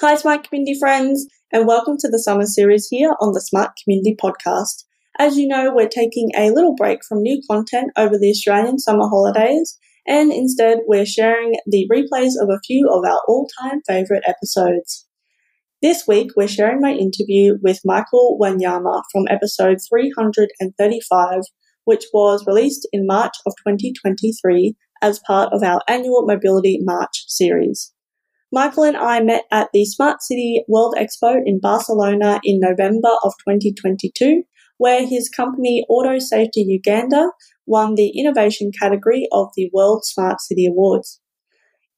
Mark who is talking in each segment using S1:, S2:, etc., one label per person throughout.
S1: Hi, Smart Community friends, and welcome to the summer series here on the Smart Community podcast. As you know, we're taking a little break from new content over the Australian summer holidays, and instead we're sharing the replays of a few of our all-time favourite episodes. This week, we're sharing my interview with Michael Wanyama from episode 335, which was released in March of 2023 as part of our annual Mobility March series. Michael and I met at the Smart City World Expo in Barcelona in November of 2022, where his company Auto Safety Uganda won the innovation category of the World Smart City Awards.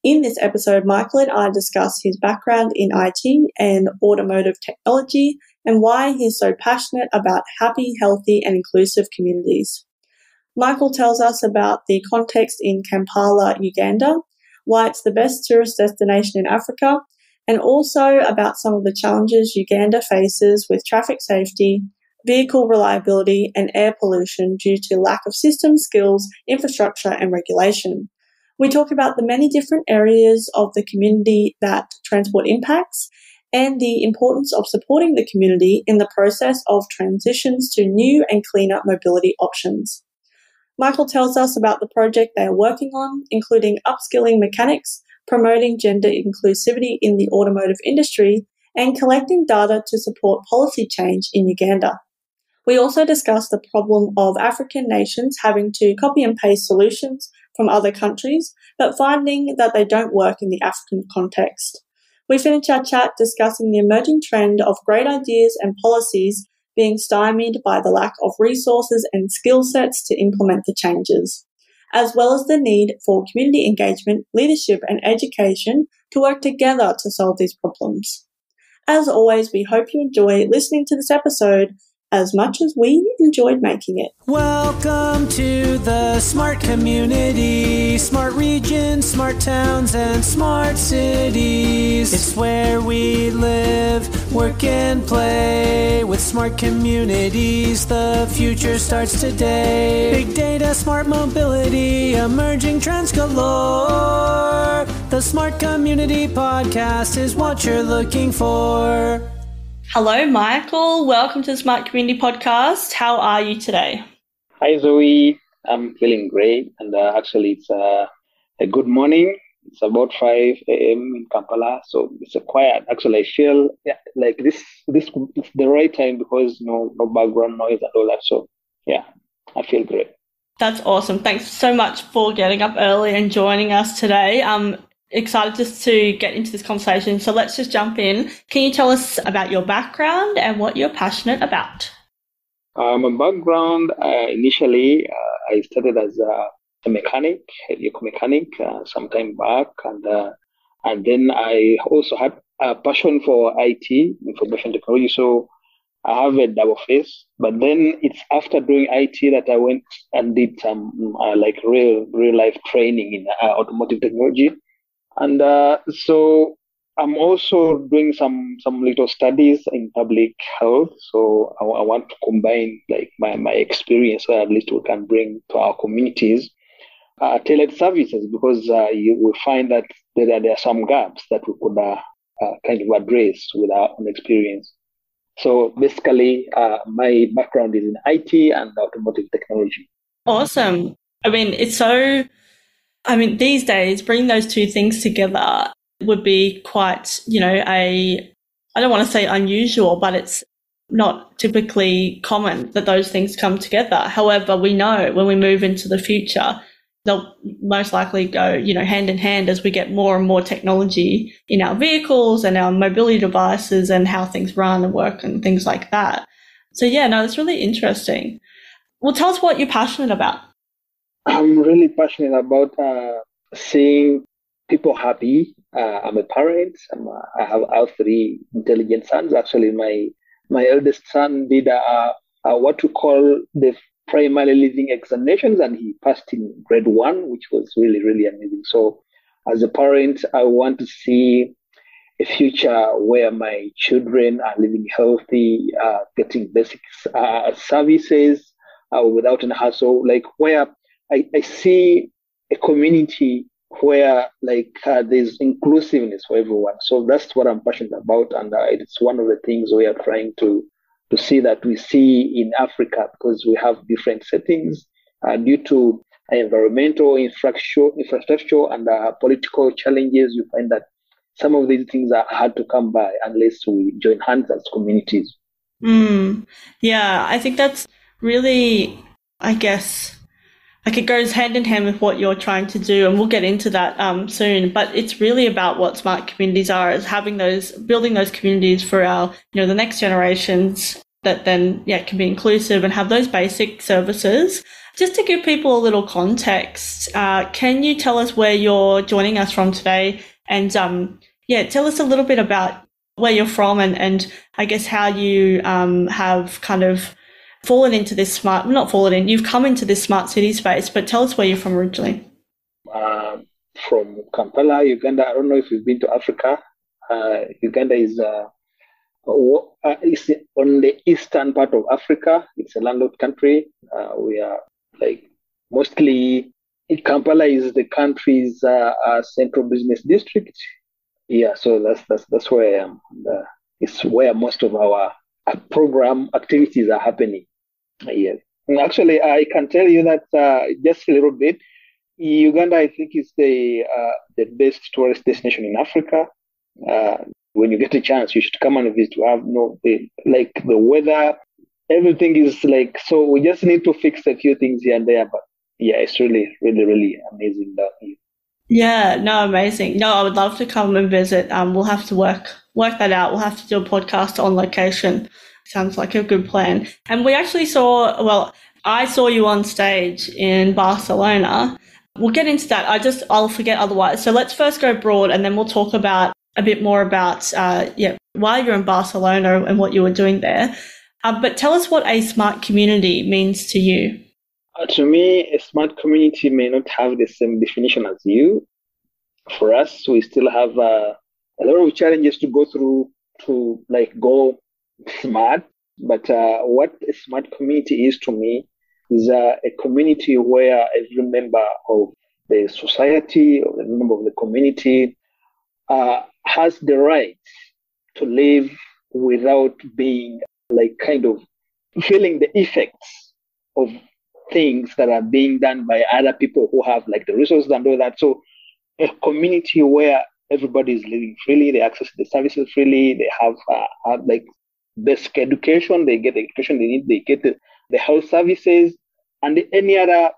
S1: In this episode, Michael and I discuss his background in IT and automotive technology and why he's so passionate about happy, healthy, and inclusive communities. Michael tells us about the context in Kampala, Uganda, why it's the best tourist destination in Africa, and also about some of the challenges Uganda faces with traffic safety, vehicle reliability, and air pollution due to lack of system skills, infrastructure, and regulation. We talk about the many different areas of the community that transport impacts and the importance of supporting the community in the process of transitions to new and cleaner mobility options. Michael tells us about the project they are working on, including upskilling mechanics, promoting gender inclusivity in the automotive industry, and collecting data to support policy change in Uganda. We also discuss the problem of African nations having to copy and paste solutions from other countries, but finding that they don't work in the African context. We finish our chat discussing the emerging trend of great ideas and policies being stymied by the lack of resources and skill sets to implement the changes, as well as the need for community engagement, leadership, and education to work together to solve these problems. As always, we hope you enjoy listening to this episode as much as we enjoyed making it.
S2: Welcome to the smart community, smart regions, smart towns, and smart cities. It's where we live, work, and play. With smart communities, the future starts today. Big data, smart mobility, emerging trends galore. The Smart Community Podcast is what you're looking for.
S1: Hello, Michael. Welcome to the Smart Community Podcast. How are you today?
S3: Hi, Zoe. I'm feeling great. And actually, it's a good morning. It's about 5 a.m. in Kampala. So it's a quiet. Actually, I feel like this is the right time because no background noise and all that. So, yeah, I feel great.
S1: That's awesome. Thanks so much for getting up early and joining us today. Excited just to get into this conversation. So let's just jump in. Can you tell us about your background and what you're passionate about?
S3: My background, initially, I started as a mechanic, a vehicle mechanic, some time back. And then I also had a passion for IT, information technology. So I have a double face. But then it's after doing IT that I went and did some real life training in automotive technology. And so I'm also doing some little studies in public health. So I want to combine my experience so at least we can bring to our communities tailored services because you will find that there are some gaps that we could kind of address with our own experience. So basically, my background is in IT and automotive technology.
S1: Awesome. These days, bringing those two things together would be quite, I don't want to say unusual, but it's not typically common that those things come together. However, we know when we move into the future, they'll most likely go, hand in hand as we get more and more technology in our vehicles and our mobility devices and how things run and work and things like that. So, it's really interesting. Well, tell us what you're passionate about.
S3: I'm really passionate about seeing people happy. I'm a parent. I have 3 intelligent sons. Actually, my eldest son did what we call the primary living examinations, and he passed in grade 1, which was really, really amazing. So, as a parent, I want to see a future where my children are living healthy, getting basic services without an hassle, like where I see a community where there's inclusiveness for everyone. So that's what I'm passionate about, and it's one of the things we are trying to see that we see in Africa, because we have different settings due to environmental infrastructure and political challenges. You find that some of these things are hard to come by unless we join hands as communities.
S1: Yeah, I think that's really, I guess, it goes hand in hand with what you're trying to do, and we'll get into that soon. But it's really about what smart communities are, is building those communities for our, the next generations that then, can be inclusive and have those basic services. Just to give people a little context, can you tell us where you're joining us from today? And tell us a little bit about where you're from and I guess how you have kind of fallen into this you've come into this smart city space, but tell us where you're from originally.
S3: From Kampala, Uganda. I don't know if you've been to Africa. Uganda is on the eastern part of Africa. It's a landlocked country. We are mostly Kampala is the country's central business district. Yeah, so that's where I am. And, it's where most of our program activities are happening. Yes. And actually, I can tell you that just a little bit, Uganda, I think, is the best tourist destination in Africa. When you get a chance, you should come and visit. We have the weather, everything is so we just need to fix a few things here and there. But yeah, it's really, really, really amazing down here.
S1: Yeah, no, amazing. No, I would love to come and visit. We'll have to work that out. We'll have to do a podcast on location. Sounds like a good plan. And we actually I saw you on stage in Barcelona. We'll get into that. I'll forget otherwise. So let's first go broad, and then we'll talk about a bit more about, why you're in Barcelona and what you were doing there. But tell us what a smart community means to you.
S3: To me, a smart community may not have the same definition as you. For us, we still have a lot of challenges to go through to go smart. But what a smart community is to me is a community where every member of the society or the member of the community has the right to live without being feeling the effects of things that are being done by other people who have the resources and all that. So a community where everybody is living freely, they access the services freely, they have basic education, they get the education they need, they get the health services and any other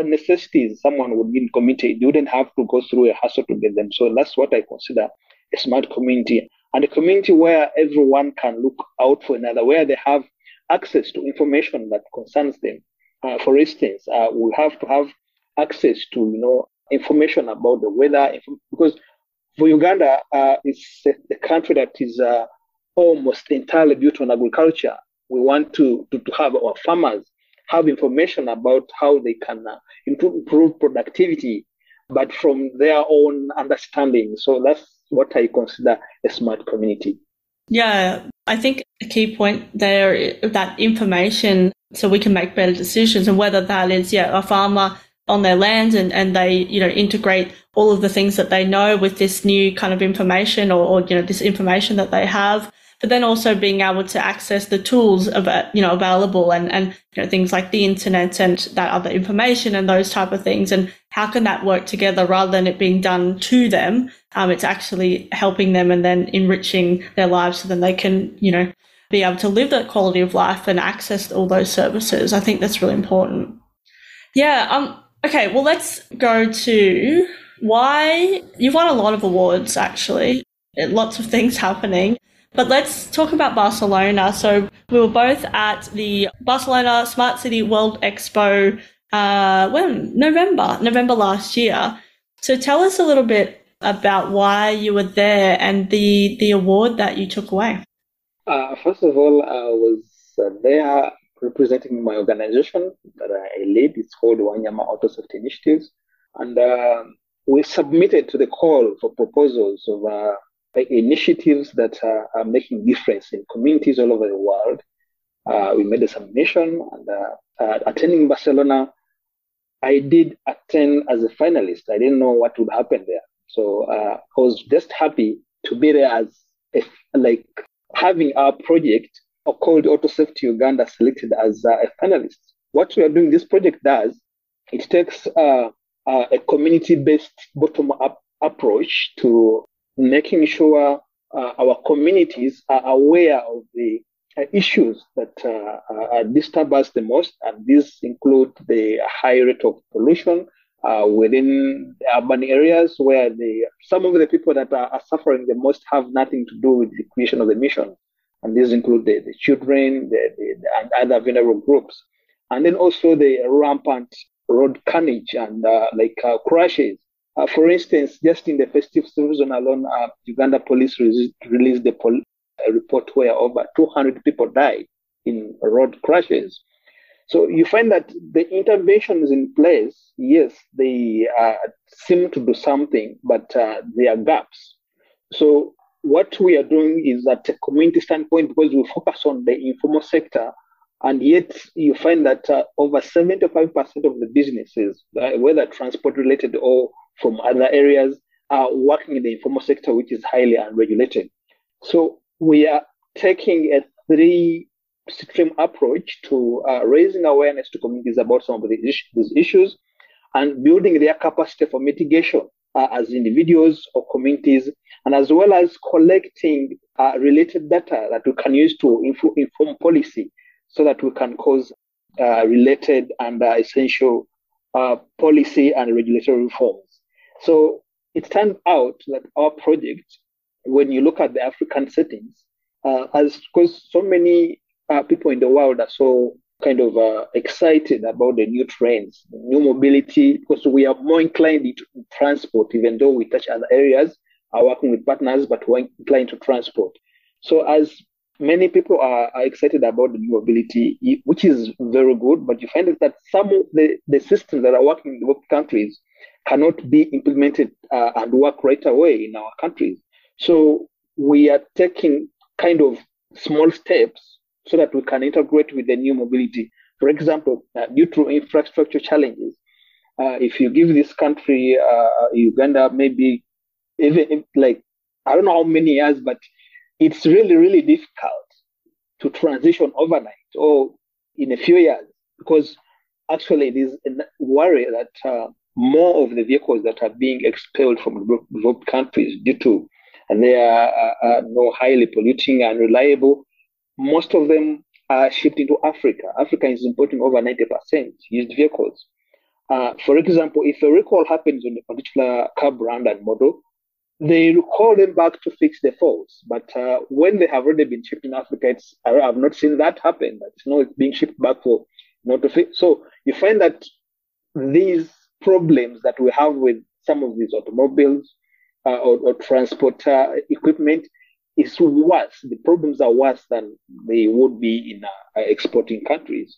S3: necessities someone would be in community. You wouldn't have to go through a hassle to get them. So that's what I consider a smart community, and a community where everyone can look out for another, where they have access to information that concerns them. For instance, we have to have access to information about the weather, because for Uganda, it's a country that is almost entirely built on agriculture. We want to have our farmers have information about how they can improve productivity, but from their own understanding. So that's what I consider a smart community.
S1: Yeah, I think a key point there is that information, so we can make better decisions, and whether that is a farmer on their land and they integrate all of the things that they know with this new kind of information or this information that they have, but then also being able to access the tools available and things like the internet and that other information and those type of things, and how can that work together rather than it being done to them. It's actually helping them and then enriching their lives so then they can be able to live that quality of life and access all those services. I think that's really important. Yeah. Okay. Well, let's go to why you've won a lot of awards, actually. Lots of things happening. But let's talk about Barcelona. So we were both at the Barcelona Smart City World Expo November last year. So tell us a little bit about why you were there and the award that you took away.
S3: First of all, I was there representing my organization that I lead. It's called Wanyama Auto Safety Initiatives. And we submitted to the call for proposals of initiatives that are making difference in communities all over the world. We made a submission, and attending Barcelona, I did attend as a finalist. I didn't know what would happen there. So I was just happy to be there as like having our project called Auto Safety Uganda selected as a finalist. What we are doing, this project does, it takes a community-based bottom-up approach to making sure our communities are aware of the issues that disturb us the most, and these include the high rate of pollution within the urban areas, where some of the people that are suffering the most have nothing to do with the creation of emissions, and these include the children, and other vulnerable groups, and then also the rampant road carnage and crashes. For instance, just in the festive season alone, Uganda police released a report where over 200 people died in road crashes. So you find that the interventions in place, yes, they seem to do something, but there are gaps. So what we are doing is at a community standpoint, because we focus on the informal sector, and yet you find that over 75% of the businesses, whether transport related or from other areas, are working in the informal sector, which is highly unregulated. So we are taking a three-stream approach to raising awareness to communities about some of these issues and building their capacity for mitigation as individuals or communities, and as well as collecting related data that we can use to inform policy so that we can cause related and essential policy and regulatory reforms. So it turned out that our project, when you look at the African settings, because so many people in the world are so kind of excited about the new trends, new mobility, because we are more inclined to transport, even though we touch other areas, are working with partners, but we're inclined to transport. So as many people are excited about the new mobility, which is very good, but you find that some of the systems that are working in developed countries cannot be implemented and work right away in our countries. So we are taking kind of small steps so that we can integrate with the new mobility. For example, due to infrastructure challenges, if you give this country, Uganda, maybe even I don't know how many years, but it's really, really difficult to transition overnight or in a few years, because actually it is a worry that more of the vehicles that are being expelled from developed countries due to they are no highly polluting and reliable. Most of them are shipped into Africa. Africa is importing over 90% used vehicles. For example, if a recall happens on a particular car brand and model, they recall them back to fix the faults. But when they have already been shipped in Africa, I have not seen that happen. It's being shipped back for not to fix. So you find that these problems that we have with some of these automobiles or transport equipment is worse. The problems are worse than they would be in exporting countries.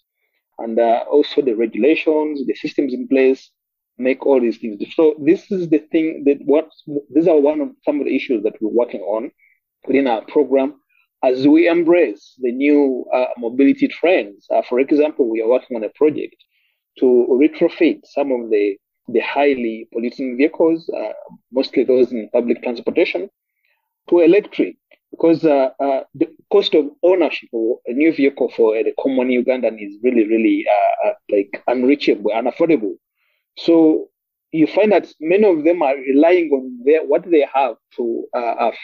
S3: And also the regulations, the systems in place make all these things. So this is the thing these are one of some of the issues that we're working on within our program as we embrace the new mobility trends. For example, we are working on a project to retrofit some of the highly polluting vehicles, mostly those in public transportation, to electric, because the cost of ownership of a new vehicle for the common Ugandan is really, really unreachable, unaffordable. So you find that many of them are relying on what they have to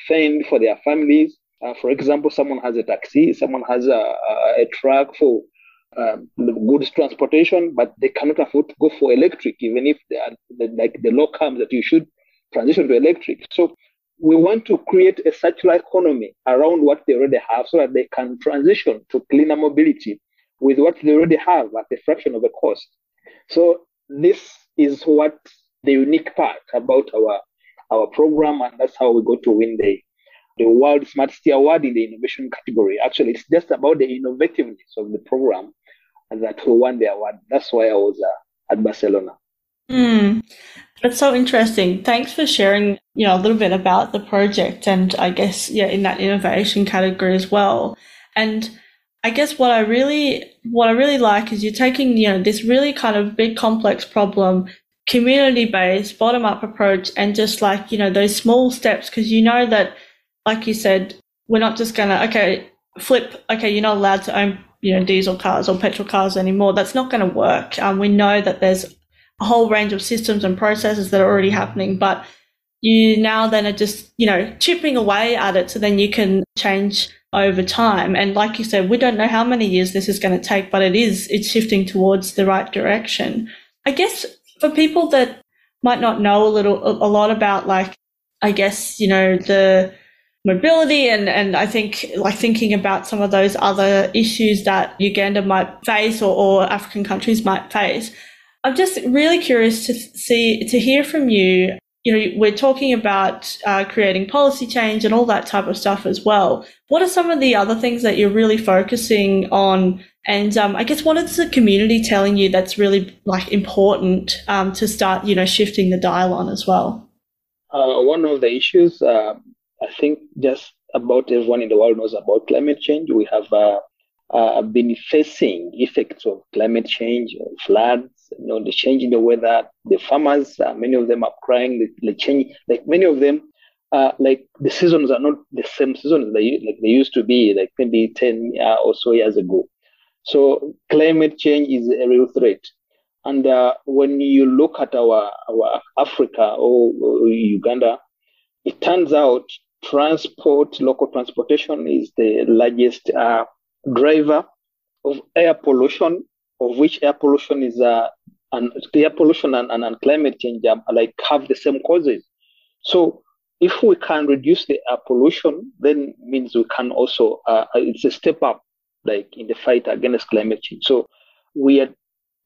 S3: fend for their families. For example, someone has a taxi, someone has a truck for goods transportation, but they cannot afford to go for electric, even if the law comes that you should transition to electric. So we want to create a circular economy around what they already have so that they can transition to cleaner mobility with what they already have at a fraction of the cost. So this is what the unique part about our program, and that's how we go to win the World Smart City Award in the innovation category. Actually, it's just about the innovativeness of the program and that we won the award. That's why I was at Barcelona.
S1: That's so interesting. Thanks for sharing, a little bit about the project, and I guess, in that innovation category as well. And I guess what I really what I really like is you're taking, this really kind of big complex problem, community-based, bottom-up approach, and just like, those small steps, because that, like you said, we're not just going to, you're not allowed to own, diesel cars or petrol cars anymore. That's not going to work. We know that there's a whole range of systems and processes that are already happening, but you now then are just, chipping away at it so then you can change over time. And like you said, we don't know how many years this is going to take, but it's shifting towards the right direction. I guess for people that might not know a lot about, like, I guess, the mobility and I think like thinking about some of those other issues that Uganda might face or African countries might face, I'm just really curious to hear from you. We're talking about creating policy change and all that type of stuff as well. What are some of the other things that you're really focusing on? And I guess what is the community telling you that's really like important to start, shifting the dial on as well?
S3: One of the issues, I think just about everyone in the world knows about climate change. We have been facing effects of climate change, floods, the change in the weather. The farmers, many of them are crying. The change, like many of them, like the seasons are not the same seasons they used to be, like maybe 10 or so years ago. So climate change is a real threat. And when you look at our Africa or Uganda, it turns out local transportation is the largest driver of air pollution, of which air pollution is and air pollution and climate change like have the same causes. So if we can reduce the air pollution, then means we can also it's a step up like in the fight against climate change. So we are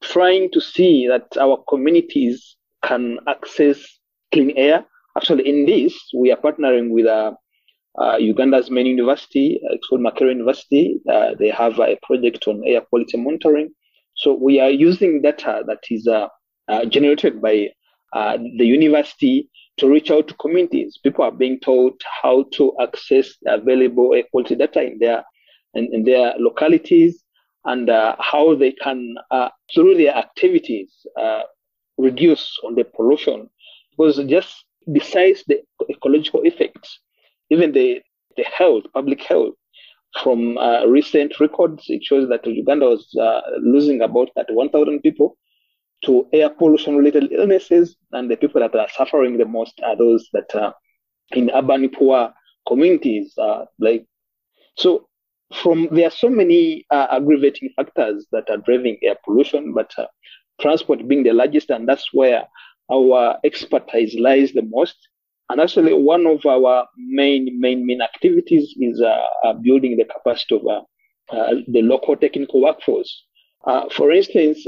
S3: trying to see that our communities can access clean air. Actually, in this, we are partnering with Uganda's main university, it's called Makerere University. They have a project on air quality monitoring. So we are using data that is generated by the university to reach out to communities. People are being taught how to access available air quality data in their localities and how they can, through their activities, reduce on the pollution. Because just besides the ecological effects, even the public health, from recent records, it shows that Uganda was losing about 1,000 people to air pollution-related illnesses, and the people that are suffering the most are those that are in urban poor communities. There are so many aggravating factors that are driving air pollution, but transport being the largest, and that's where our expertise lies the most. And actually, one of our main activities is building the capacity of the local technical workforce. For instance,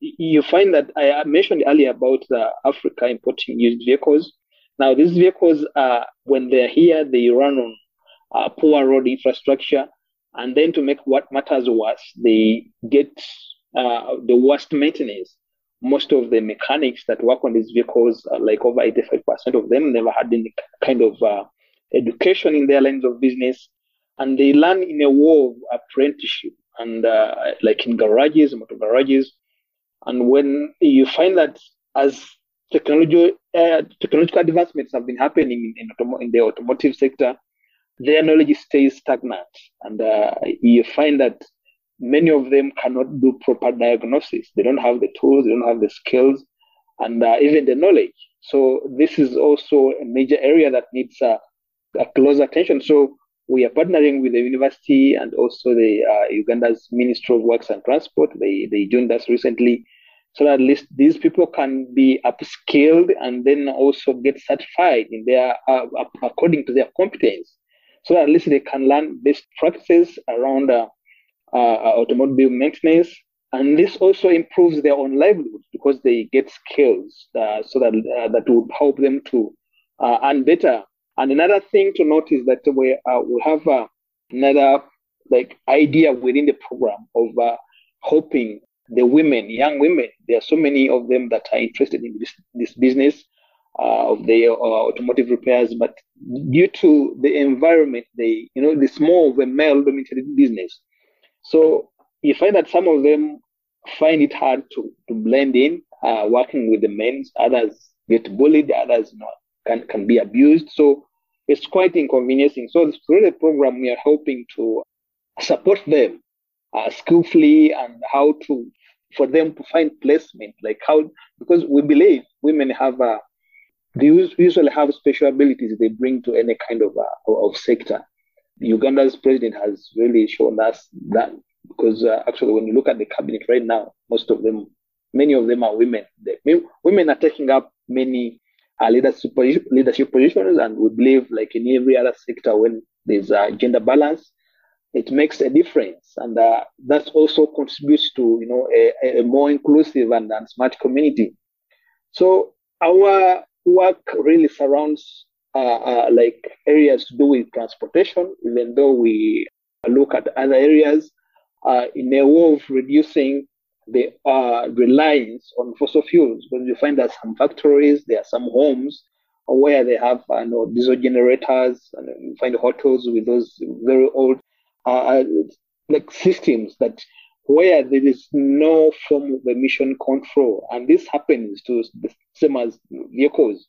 S3: you find that I mentioned earlier about Africa importing used vehicles. Now, these vehicles, when they're here, they run on poor road infrastructure. And then to make what matters worse, they get the worst maintenance. Most of the mechanics that work on these vehicles, like over 85% of them, never had any kind of education in their lines of business. And they learn in a war of apprenticeship and like in garages, motor garages. And when you find that as technological advancements have been happening in the automotive sector, their knowledge stays stagnant. And you find that many of them cannot do proper diagnosis. They don't have the tools, they don't have the skills, and even the knowledge. So this is also a major area that needs a close attention. So we are partnering with the university and also the Uganda's Ministry of Works and Transport. They joined us recently, so that at least these people can be upskilled and then also get certified in their according to their competence, so that at least they can learn best practices around automobile maintenance. And this also improves their own livelihood because they get skills so that would help them to earn better. And another thing to note is that we have another idea within the program of helping the young women. There are so many of them that are interested in this business of the automotive repairs, but due to the environment, it's more of a male-dominated business. So you find that some of them find it hard to blend in, working with the men. Others get bullied, others can be abused. So it's quite inconveniencing. So through the program, we are helping to support them skillfully and how to for them to find placement, like how, because we believe women have they usually have special abilities they bring to any kind of sector. Uganda's president has really shown us that, because actually when you look at the cabinet right now, many of them are women. Women are taking up many leadership positions, and we believe, like in every other sector, when there's a gender balance, it makes a difference, and that also contributes to a more inclusive and smart community. So our work really surrounds like areas to do with transportation, even though we look at other areas in a way of reducing the reliance on fossil fuels. Because you find that some factories, there are some homes where they have diesel generators, and you find hotels with those very old like systems that where there is no form of emission control, and this happens to the same as vehicles.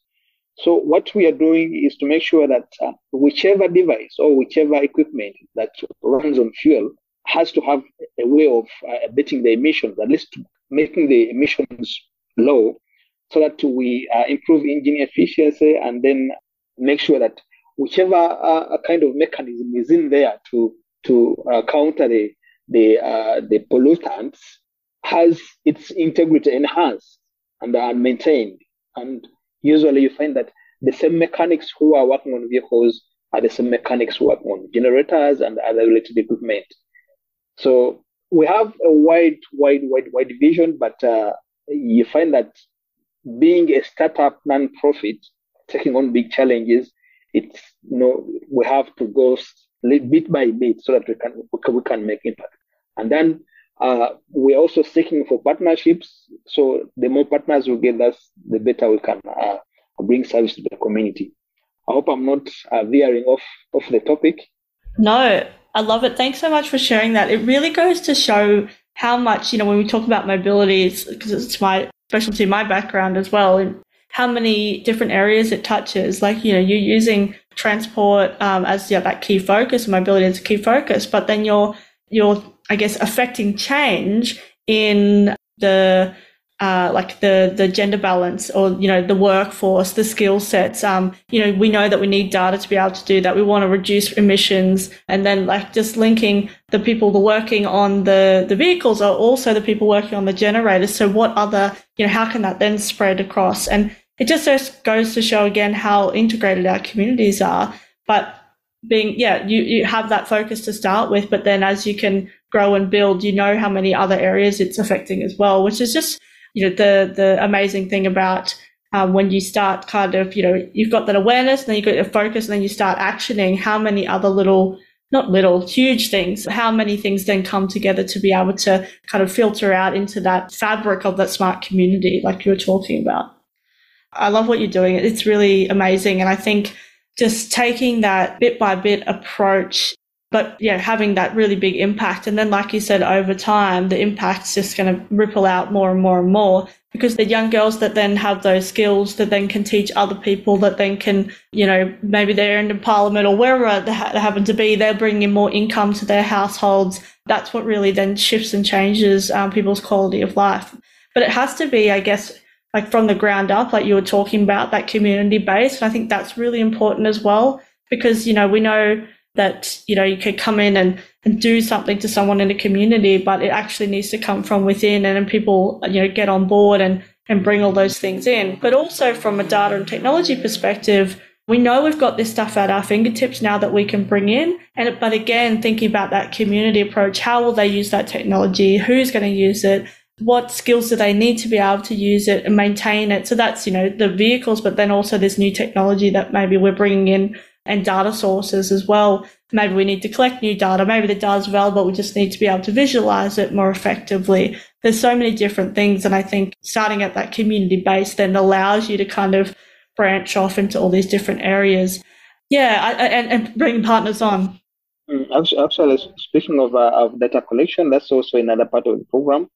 S3: So what we are doing is to make sure that whichever device or whichever equipment that runs on fuel has to have a way of abating the emissions, at least making the emissions low, so that we improve engine efficiency, and then make sure that whichever kind of mechanism is in there to counter the pollutants has its integrity enhanced and maintained. And usually you find that the same mechanics who are working on vehicles are the same mechanics who work on generators and other related equipment. So we have a wide vision, but you find that being a startup non-profit, taking on big challenges, it's we have to go bit by bit so that we can make impact. And then we're also seeking for partnerships. So the more partners we get us, the better we can bring service to the community. I hope I'm not veering off the topic.
S1: No, I love it. Thanks so much for sharing that. It really goes to show how much, when we talk about mobility, because it's my specialty, my background as well, and how many different areas it touches. Like, you're using transport as that key focus, mobility as a key focus, but then you're I guess affecting change in the the gender balance, or the workforce, the skill sets. We know that we need data to be able to do that. We want to reduce emissions, and then just linking the people working on the vehicles are also the people working on the generators. So what other how can that then spread across? And it just goes to show again how integrated our communities are. But being you have that focus to start with, but then as you can grow and build, how many other areas it's affecting as well, which is just the amazing thing about when you start kind of you've got that awareness, and then you've got your focus, and then you start actioning how many other huge things, how many things then come together to be able to kind of filter out into that fabric of that smart community like you were talking about. I love what you're doing. It's really amazing. And I think just taking that bit by bit approach, but having that really big impact. And then, like you said, over time, the impact's just going to ripple out more and more and more, because the young girls that then have those skills that then can teach other people, that then can, maybe they're in parliament or wherever they happen to be, they're bringing in more income to their households. That's what really then shifts and changes people's quality of life. But it has to be, I guess, like from the ground up, like you were talking about, that community base. And I think that's really important as well, because, we know that, you could come in and do something to someone in a community, but it actually needs to come from within, and then people, get on board and bring all those things in. But also from a data and technology perspective, we know we've got this stuff at our fingertips now that we can bring in. But again, thinking about that community approach, how will they use that technology? Who's going to use it? What skills do they need to be able to use it and maintain it? So that's, the vehicles, but then also this new technology that maybe we're bringing in, and data sources as well. Maybe we need to collect new data. Maybe the data's available, we just need to be able to visualize it more effectively. There's so many different things. And I think starting at that community base then allows you to kind of branch off into all these different areas. And bring partners on.
S3: Actually, speaking of data collection, that's also another part of the program.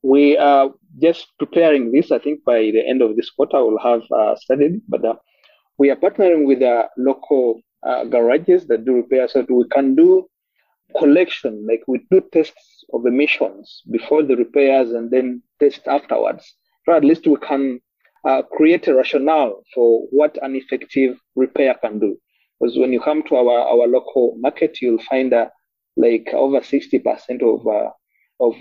S3: We are just preparing this. I think by the end of this quarter, we'll have studied, but we are partnering with local garages that do repairs so that we can do collection, like we do tests of emissions before the repairs and then test afterwards. So at least we can create a rationale for what an effective repair can do. Because when you come to our local market, you'll find like over 60% of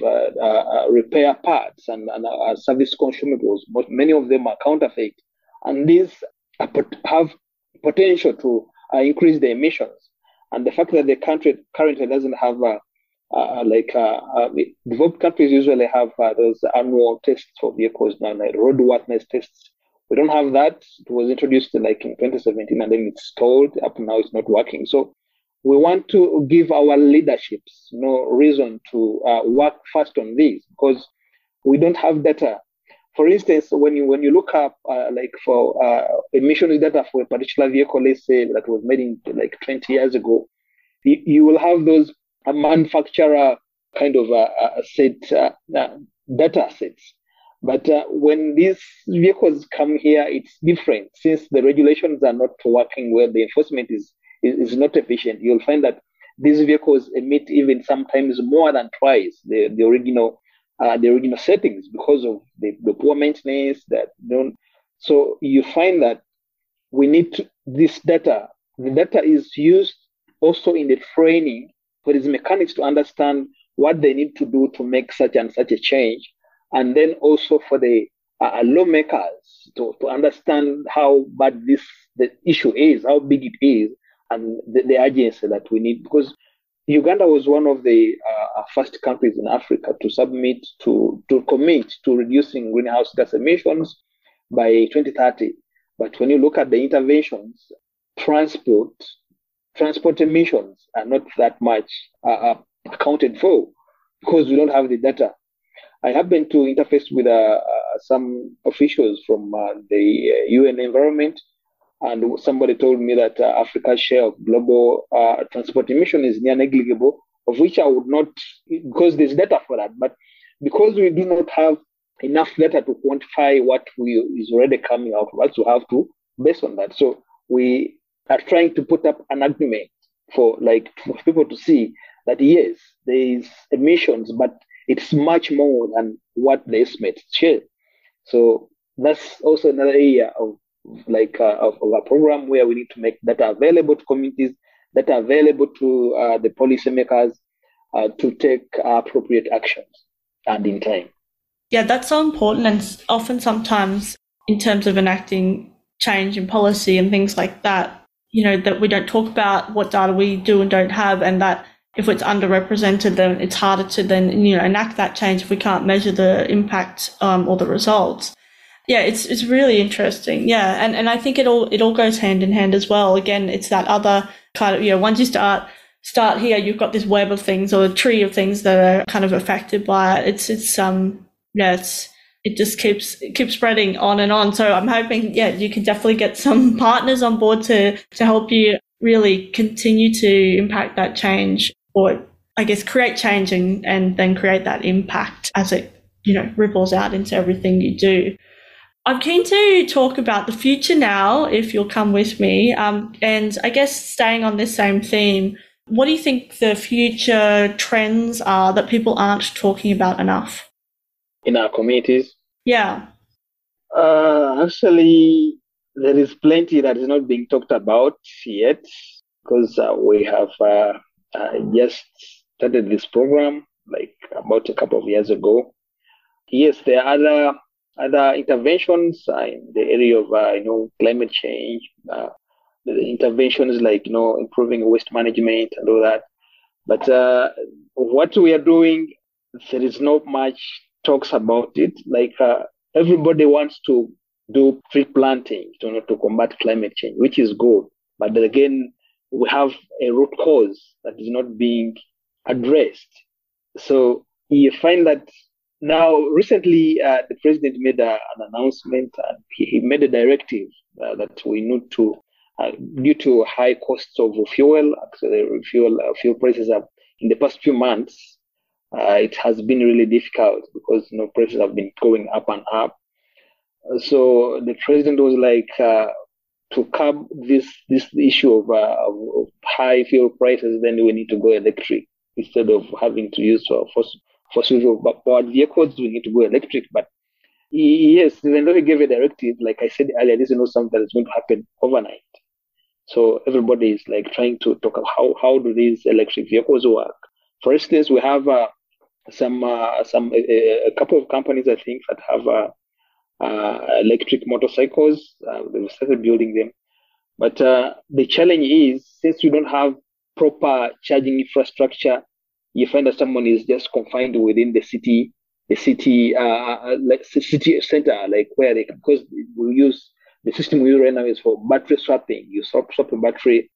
S3: repair parts and service consumables, but many of them are counterfeit. And these have potential to increase the emissions. And the fact that the country currently doesn't have developed countries usually have those annual tests for vehicles now, like roadworthiness tests. We don't have that. It was introduced like in 2017 and then it's stalled. Up now it's not working. So we want to give our leaderships reason to work fast on this because we don't have data. For instance, when you look up for emissions data for a particular vehicle, let's say that was made in like 20 years ago, you will have those manufacturer kind of data sets. But when these vehicles come here, it's different. Since the regulations are not working well, the enforcement is not efficient. You'll find that these vehicles emit even sometimes more than twice the original settings because of the poor maintenance that don't. So you find that we need this data. The data is used also in the training for these mechanics to understand what they need to do to make such and such a change. And then also for the lawmakers to understand how bad the issue is, how big it is, and the urgency that we need. Because Uganda was one of the first countries in Africa to submit, to commit to reducing greenhouse gas emissions by 2030. But when you look at the interventions, transport emissions are not that much accounted for because we don't have the data. I happened to interface with some officials from the UN environment, and somebody told me that Africa's share of global transport emission is near negligible, of which I would not, because there's data for that, but because we do not have enough data to quantify what is already coming out of us, we have to base on that. So we are trying to put up an argument for people to see that yes, there is emissions, but it's much more than what the estimates share. So that's also another area of a program where we need to make data available to communities, data available to the policymakers to take appropriate actions and in time.
S1: Yeah, that's so important, and often sometimes in terms of enacting change in policy and things like that, that we don't talk about what data we do and don't have, and that if it's underrepresented, then it's harder to then enact that change if we can't measure the impact or the results. Yeah, it's really interesting. Yeah, and I think it all goes hand in hand as well. Again, it's that other kind of once you start here, you've got this web of things or a tree of things that are kind of affected by it. It just keeps spreading on and on. So I'm hoping you can definitely get some partners on board to help you really continue to impact that change, or I guess create change and then create that impact as it ripples out into everything you do. I'm keen to talk about the future now, if you'll come with me. And I guess staying on this same theme, what do you think the future trends are that people aren't talking about enough?
S3: In our communities?
S1: Yeah.
S3: Actually, there is plenty that is not being talked about yet because we have just started this program like about a couple of years ago. Yes, there are other interventions in the area of climate change, the interventions like improving waste management and all that. But what we are doing, there is not much talks about it. Everybody wants to do tree planting to combat climate change, which is good. But then again, we have a root cause that is not being addressed. So you find that now, recently, the president made an announcement and he made a directive that we need to due to high costs of fuel. Actually, fuel prices have in the past few months. It has been really difficult because prices have been going up and up. So the president was like, to curb this issue of high fuel prices, then we need to go electric instead of having to use fossil powered vehicles. We need to go electric. But yes, even though he gave a directive, like I said earlier, this is not something that's going to happen overnight. So everybody is like trying to talk about how do these electric vehicles work. For instance, we have a couple of companies, I think, that have electric motorcycles. They've started building them. But the challenge is, since you don't have proper charging infrastructure, you find that someone is just confined within the city center, like where they, because the system we use right now is for battery swapping. You swap a battery,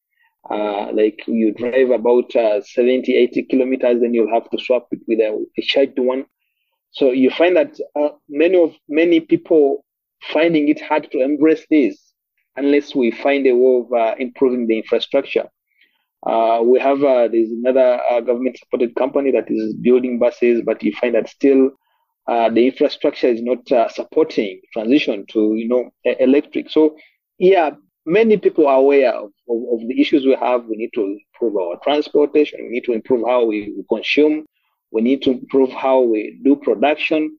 S3: like you drive about 70, 80 kilometers, then you'll have to swap it with a charged one. So you find that many people finding it hard to embrace this unless we find a way of improving the infrastructure. We have there's another government-supported company that is building buses, but you find that still the infrastructure is not supporting transition to electric. So yeah, many people are aware of the issues we have. We need to improve our transportation. We need to improve how we consume. We need to improve how we do production.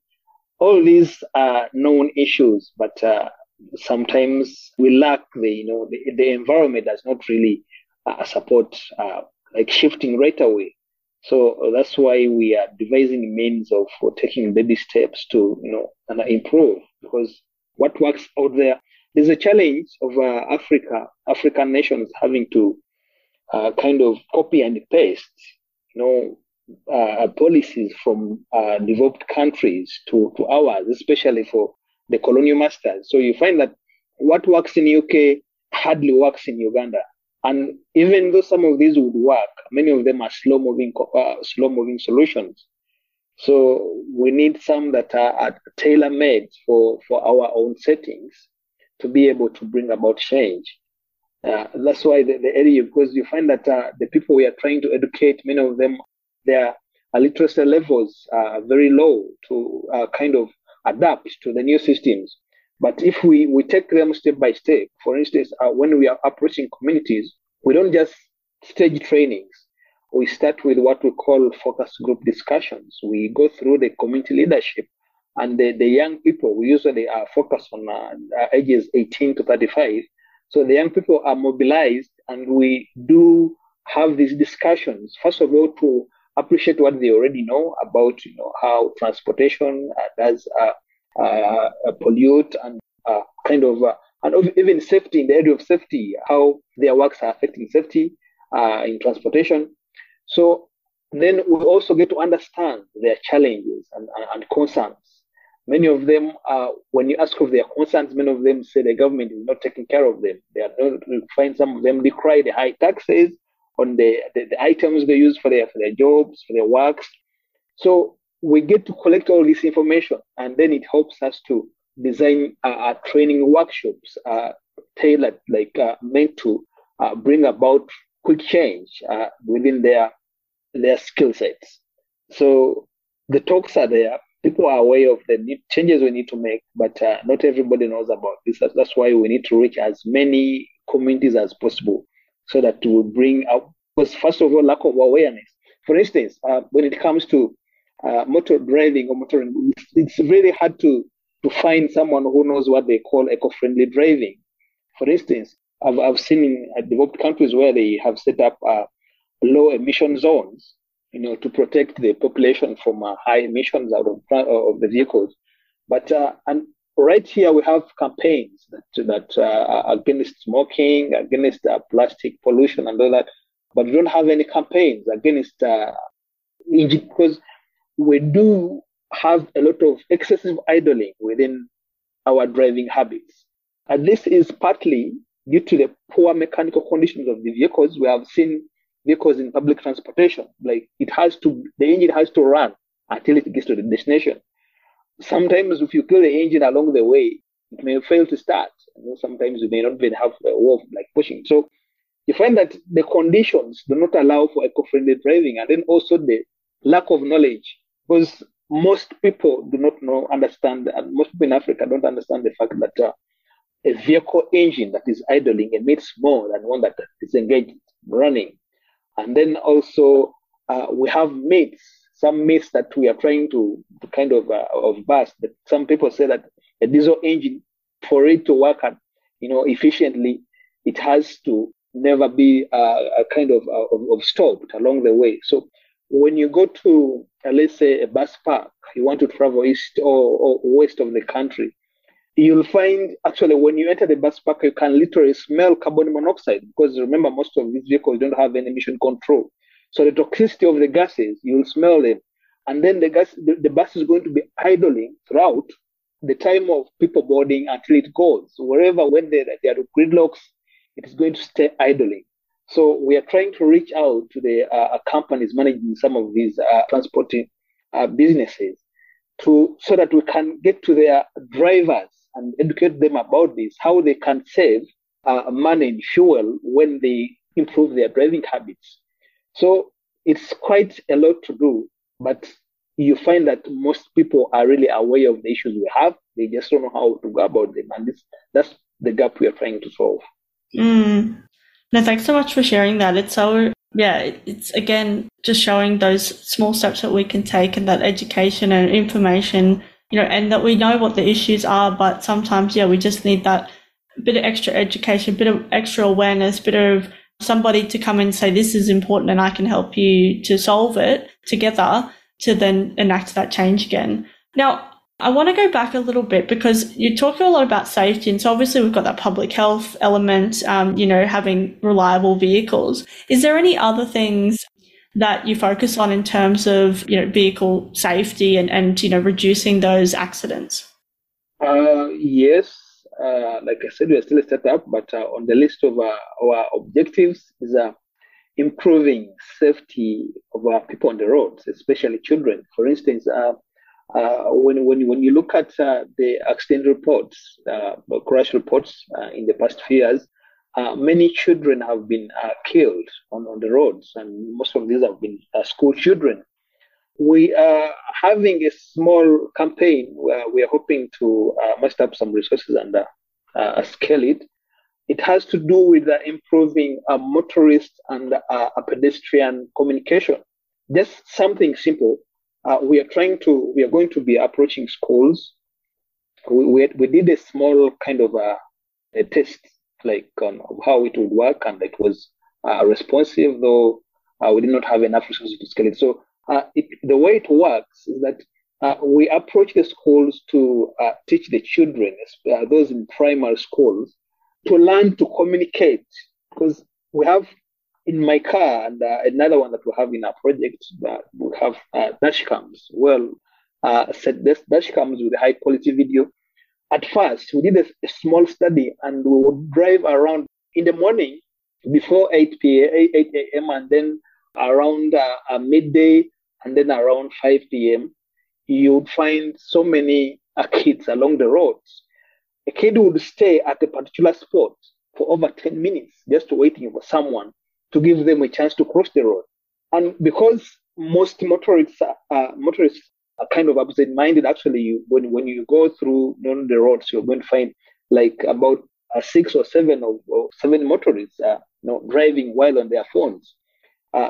S3: All these are known issues, but sometimes we lack the environment does not really support like shifting right away. So that's why we are devising means of taking baby steps to and improve, because what works out there's a challenge of African nations having to kind of copy and paste policies from developed countries to ours, especially for the colonial masters. So you find that what works in UK hardly works in Uganda. And even though some of these would work, many of them are slow-moving solutions. So we need some that are tailor-made for our own settings to be able to bring about change. That's why the area, because you find that the people we are trying to educate, many of them, their literacy levels are very low to kind of adapt to the new systems. But if we take them step by step, for instance, when we are approaching communities, we don't just stage trainings. We start with what we call focus group discussions. We go through the community leadership, and the young people, we usually focus on ages 18 to 35. So the young people are mobilized, and we do have these discussions, first of all, to appreciate what they already know about how transportation does pollute and kind of and even safety, in the area of safety, how their works are affecting safety in transportation. So then we also get to understand their challenges and concerns. Many of them, when you ask of their concerns, many of them say the government is not taking care of them. They are not. You find some of them decry the high taxes on the items they use for their jobs, for their works. So we get to collect all this information, and then it helps us to design training workshops tailored, like meant to bring about quick change within their skill sets. So the talks are there. People are aware of the changes we need to make, but not everybody knows about this. That's why we need to reach as many communities as possible, so that we bring out, because first of all, lack of awareness. For instance, when it comes to motor driving or motoring, it's really hard to find someone who knows what they call eco-friendly driving. For instance, I've seen in developed countries where they have set up low emission zones, to protect the population from high emissions out of the vehicles. But and right here we have campaigns that against smoking, against plastic pollution and all that, but we don't have any campaigns against because we do have a lot of excessive idling within our driving habits. And this is partly due to the poor mechanical conditions of the vehicles. We have seen vehicles in public transportation, like the engine has to run until it gets to the destination. Sometimes if you kill the engine along the way, it may fail to start. Sometimes you may not even have a way of like pushing. So you find that the conditions do not allow for eco-friendly driving, and then also the lack of knowledge, because most people do not understand, and most people in Africa don't understand the fact that a vehicle engine that is idling emits more than one that is engaged running. And then also we have some myths that we are trying to kind of bust. That some people say that a diesel engine, for it to work efficiently, it has to never be a kind of stopped along the way. So when you go to let's say a bus park, you want to travel east or west of the country, you'll find actually when you enter the bus park, you can literally smell carbon monoxide, because remember, most of these vehicles don't have any emission control. So the toxicity of the gases, you'll smell them. And then the bus is going to be idling throughout the time of people boarding until it goes. When there are gridlocks, it is going to stay idling. So we are trying to reach out to the companies managing some of these transporting businesses so that we can get to their drivers and educate them about this, how they can save money in fuel when they improve their driving habits. So it's quite a lot to do, but you find that most people are really aware of the issues we have. They just don't know how to go about them. And that's the gap we are trying to solve.
S1: No, thanks so much for sharing that. It's again just showing those small steps that we can take, and that education and information, and that we know what the issues are, but sometimes, we just need that bit of extra education, bit of extra awareness, bit of somebody to come and say, this is important and I can help you to solve it together, to then enact that change again. Now, I want to go back a little bit, because you talk a lot about safety, and so obviously we've got that public health element, having reliable vehicles. Is there any other things that you focus on in terms of, vehicle safety and reducing those accidents?
S3: Yes. Like I said, we are still a startup, but on the list of our objectives is improving safety of our people on the roads, especially children. For instance, when you look at the accident reports, crash reports in the past few years, many children have been killed on the roads, and most of these have been school children. We are having a small campaign where we are hoping to muster up some resources and scale it. It has to do with improving motorist and pedestrian communication. Just something simple. We are going to be approaching schools. We did a small kind of a test, like of how it would work, and it was responsive, though we did not have enough resources to scale it. So the way it works is that we approach the schools to teach the children, those in primary schools, to learn to communicate. Because we have in my car, and another one that we have in our project, we have dash cams. Set dash cams with high quality video. At first, we did a small study, and we would drive around in the morning before 8 a.m. and then around midday, and then around 5 p.m. You would find so many kids along the roads. A kid would stay at a particular spot for over 10 minutes just waiting for someone to give them a chance to cross the road. And because most motorists are kind of absent-minded, actually, when you go through the roads, you're going to find like about 6 or 7 motorists driving while on their phones.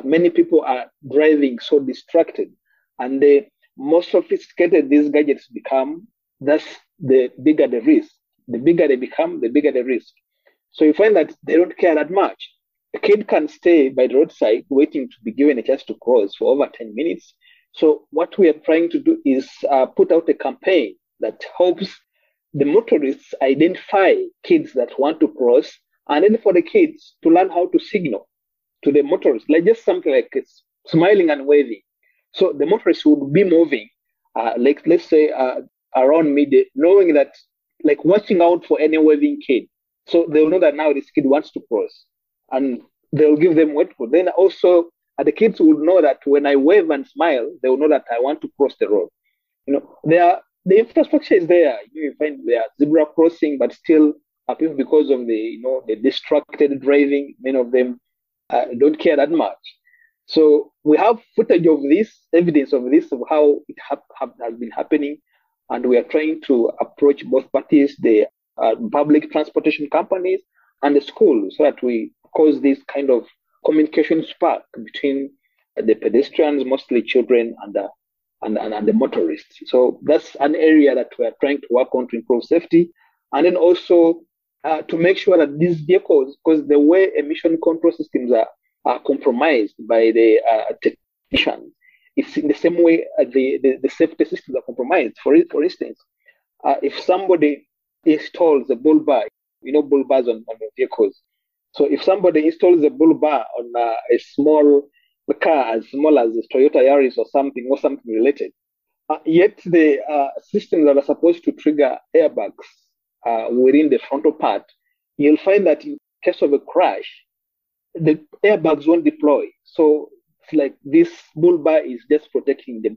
S3: Many people are driving so distracted, and the more sophisticated these gadgets become, that's the bigger the risk. The bigger they become, the bigger the risk. So you find that they don't care that much. A kid can stay by the roadside waiting to be given a chance to cross for over 10 minutes. So what we are trying to do is put out a campaign that helps the motorists identify kids that want to cross, and then for the kids to learn how to signal to the motorists, like just something like it's smiling and waving. So the motorists would be moving, like let's say around midday, knowing that, like watching out for any waving kid. So they'll know that now this kid wants to cross, and they'll give them wait for. Then also the kids would know that when I wave and smile, they will know that I want to cross the road. There are the infrastructure is there. You find there are zebra crossing, but still, people, because of the distracted driving, many of them don't care that much. So we have footage of this, evidence of this, of how it has been happening, and we are trying to approach both parties, the public transportation companies and the schools, so that we cause this kind of communication spark between the pedestrians, mostly children, and the motorists. So that's an area that we are trying to work on to improve safety, and then also to make sure that these vehicles, because the way emission control systems are compromised by the technicians, it's in the same way the safety systems are compromised. For instance, if somebody installs a bull bar, bull bars on the vehicles. So if somebody installs a bull bar on a small car as small as a Toyota Yaris or something related, yet the systems that are supposed to trigger airbags within the frontal part, you'll find that in case of a crash, the airbags won't deploy. So it's like this bull bar is just protecting the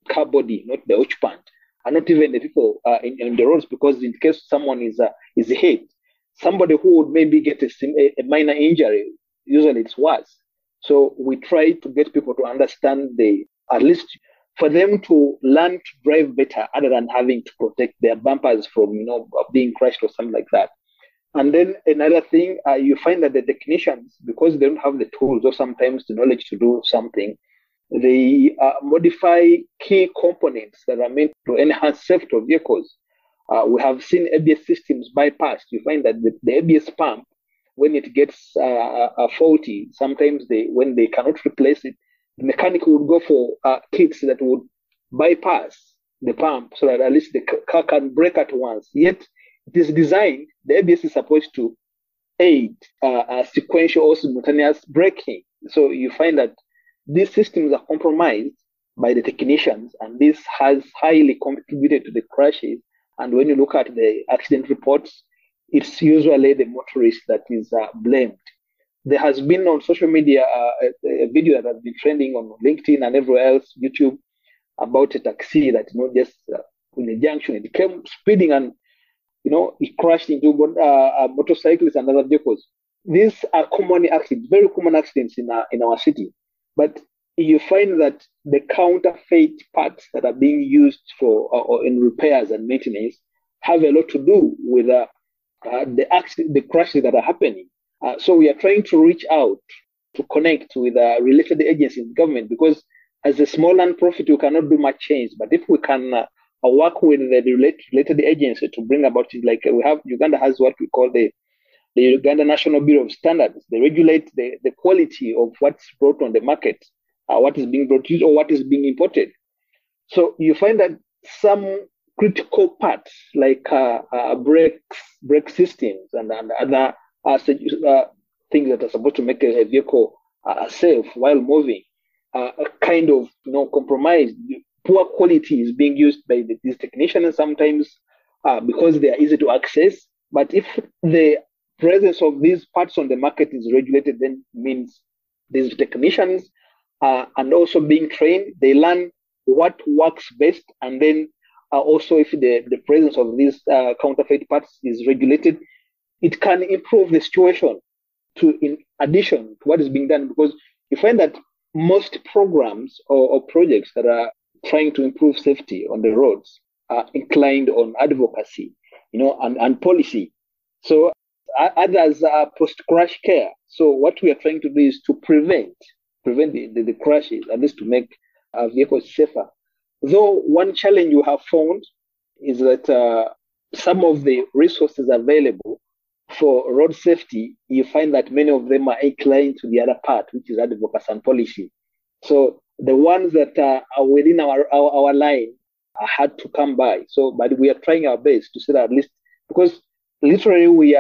S3: car body, not the occupant, and not even the people in the roads, because in case someone is hit, somebody who would maybe get a minor injury, usually it's worse. So we try to get people to understand at least for them to learn to drive better, other than having to protect their bumpers from being crushed or something like that. And then another thing, you find that the technicians, because they don't have the tools or sometimes the knowledge to do something, they modify key components that are meant to enhance safety of vehicles. We have seen ABS systems bypassed. You find that the ABS pump, when it gets faulty, sometimes when they cannot replace it, the mechanic would go for kits that would bypass the pump so that at least the car can brake at once. Yet it is designed, the ABS is supposed to aid sequential or simultaneous braking. So you find that these systems are compromised by the technicians, and this has highly contributed to the crashes. And when you look at the accident reports, it's usually the motorist that is blamed. There has been on social media a video that has been trending on LinkedIn and everywhere else, YouTube, about a taxi that just in a junction, it came speeding and it crashed into motorcyclists and other vehicles. These are common accidents, very common accidents in our city. But you find that the counterfeit parts that are being used for or in repairs and maintenance have a lot to do with the crashes that are happening. So we are trying to reach out to connect with related agencies in government, because as a small non-profit, we cannot do much change. But if we can work with the related agency to bring about it, like Uganda has what we call the Uganda National Bureau of Standards. They regulate the quality of what's brought on the market, what is being produced or what is being imported. So you find that some critical parts like brake systems and other things that are supposed to make a vehicle safe while moving are kind of compromised. Poor quality is being used by these technicians sometimes because they are easy to access. But if the presence of these parts on the market is regulated, then means these technicians and also being trained, they learn what works best, and then also if the presence of these counterfeit parts is regulated, it can improve the situation in addition to what is being done, because you find that most programs or projects that are trying to improve safety on the roads are inclined on advocacy, and policy. So others are post-crash care. So what we are trying to do is to prevent the crashes, at least to make our vehicles safer. Though one challenge we have found is that some of the resources available for road safety, you find that many of them are inclined to the other part, which is advocacy and policy. So the ones that are within our line are hard to come by. So, but we are trying our best to say that, at least, because literally we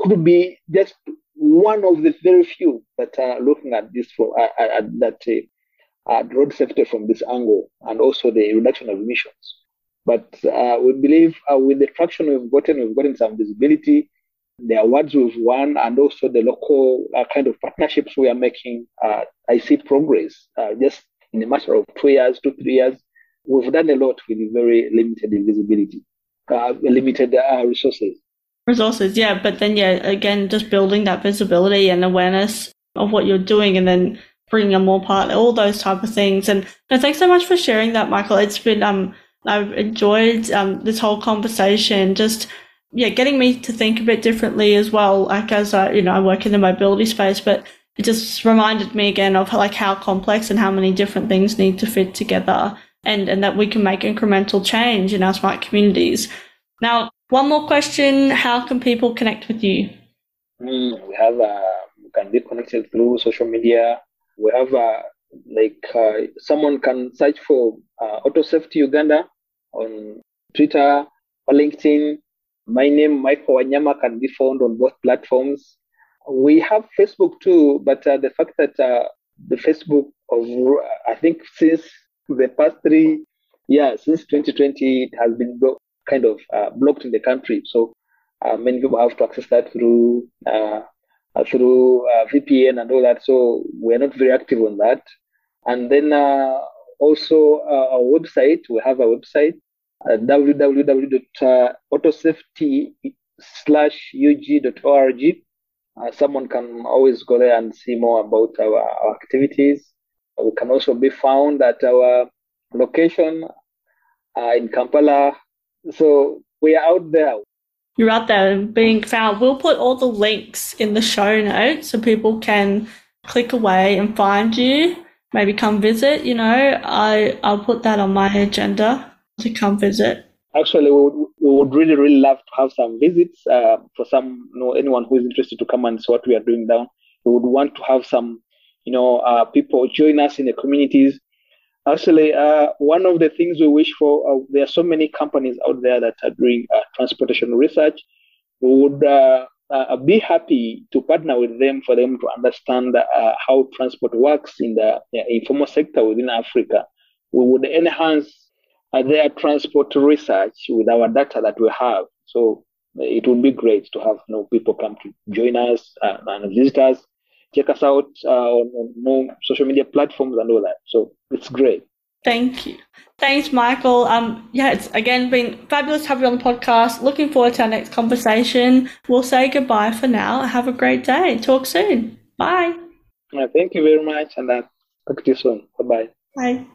S3: could be just one of the very few that are looking at this at road safety from this angle, and also the reduction of emissions. But we believe with the traction we've gotten some visibility, the awards we've won, and also the local kind of partnerships we are making. I see progress just in a matter of 2 years, 2-3 years. we've done a lot with very limited visibility, limited resources.
S1: Resources, yeah. But then, again, just building that visibility and awareness of what you're doing, and then bringing a more part, all those type of things. And thanks so much for sharing that, Michael. It's been, I've enjoyed this whole conversation, just, getting me to think a bit differently as well. Like, as I work in the mobility space, but it just reminded me again of like how complex and how many different things need to fit together, and that we can make incremental change in our smart communities. Now, one more question: how can people connect with you?
S3: We can be connected through social media. We have someone can search for Auto Safety Uganda on Twitter or LinkedIn. My name, Michael Wanyama, can be found on both platforms. We have Facebook too, but the fact that the Facebook I think since the past 3 years, since 2020, it has been blocked in the country. So many people have to access that through VPN and all that. So we're not very active on that. And then also our website, we have a website, www.autosafety-ug.org. Someone can always go there and see more about our activities. We can also be found at our location in Kampala. So we are out there.
S1: You're out there being found. We'll put all the links in the show notes so people can click away and find you. Maybe come visit. I'll put that on my agenda to come visit.
S3: Actually, we would really, really love to have some visits for anyone who is interested to come and see what we are doing down. We would want to have some, people join us in the communities. Actually, one of the things we wish for, there are so many companies out there that are doing transportation research. We would be happy to partner with them for them to understand how transport works in the informal sector within Africa. We would enhance their transport research with our data that we have. So it would be great to have people come to join us and visit us. Check us out on social media platforms and all that. So it's great.
S1: Thank you. Thanks, Michael. It's again been fabulous to have you on the podcast. Looking forward to our next conversation. We'll say goodbye for now. Have a great day. Talk soon. Bye.
S3: Thank you very much, and talk to you soon. Bye-bye.
S1: Bye.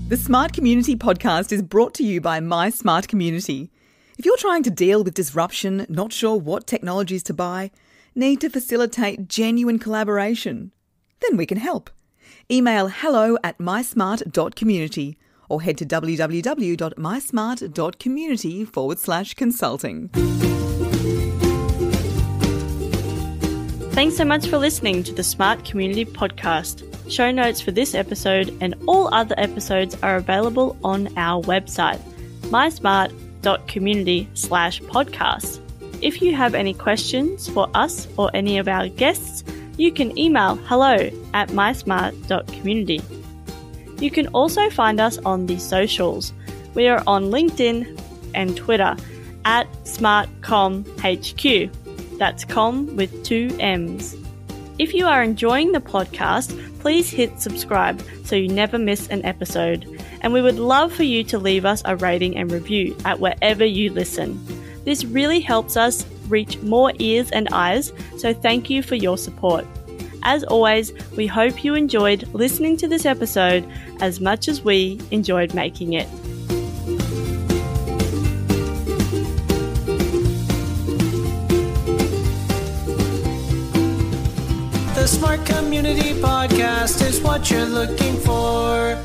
S4: The Smart Community podcast is brought to you by My Smart Community. If you're trying to deal with disruption, not sure what technologies to buy, need to facilitate genuine collaboration, then we can help. Email hello@mysmart.community or head to www.mysmart.community/consulting.
S1: Thanks so much for listening to the Smart Community Podcast. Show notes for this episode and all other episodes are available on our website, mysmart.community/podcast. If you have any questions for us or any of our guests, you can email hello@mysmart.community. You can also find us on the socials. We are on LinkedIn and Twitter @SmartComHQ. That's com with 2 M's. If you are enjoying the podcast, please hit subscribe so you never miss an episode. And we would love for you to leave us a rating and review at wherever you listen. This really helps us reach more ears and eyes, so thank you for your support. As always, we hope you enjoyed listening to this episode as much as we enjoyed making it.
S2: The Smart Community Podcast is what you're looking for.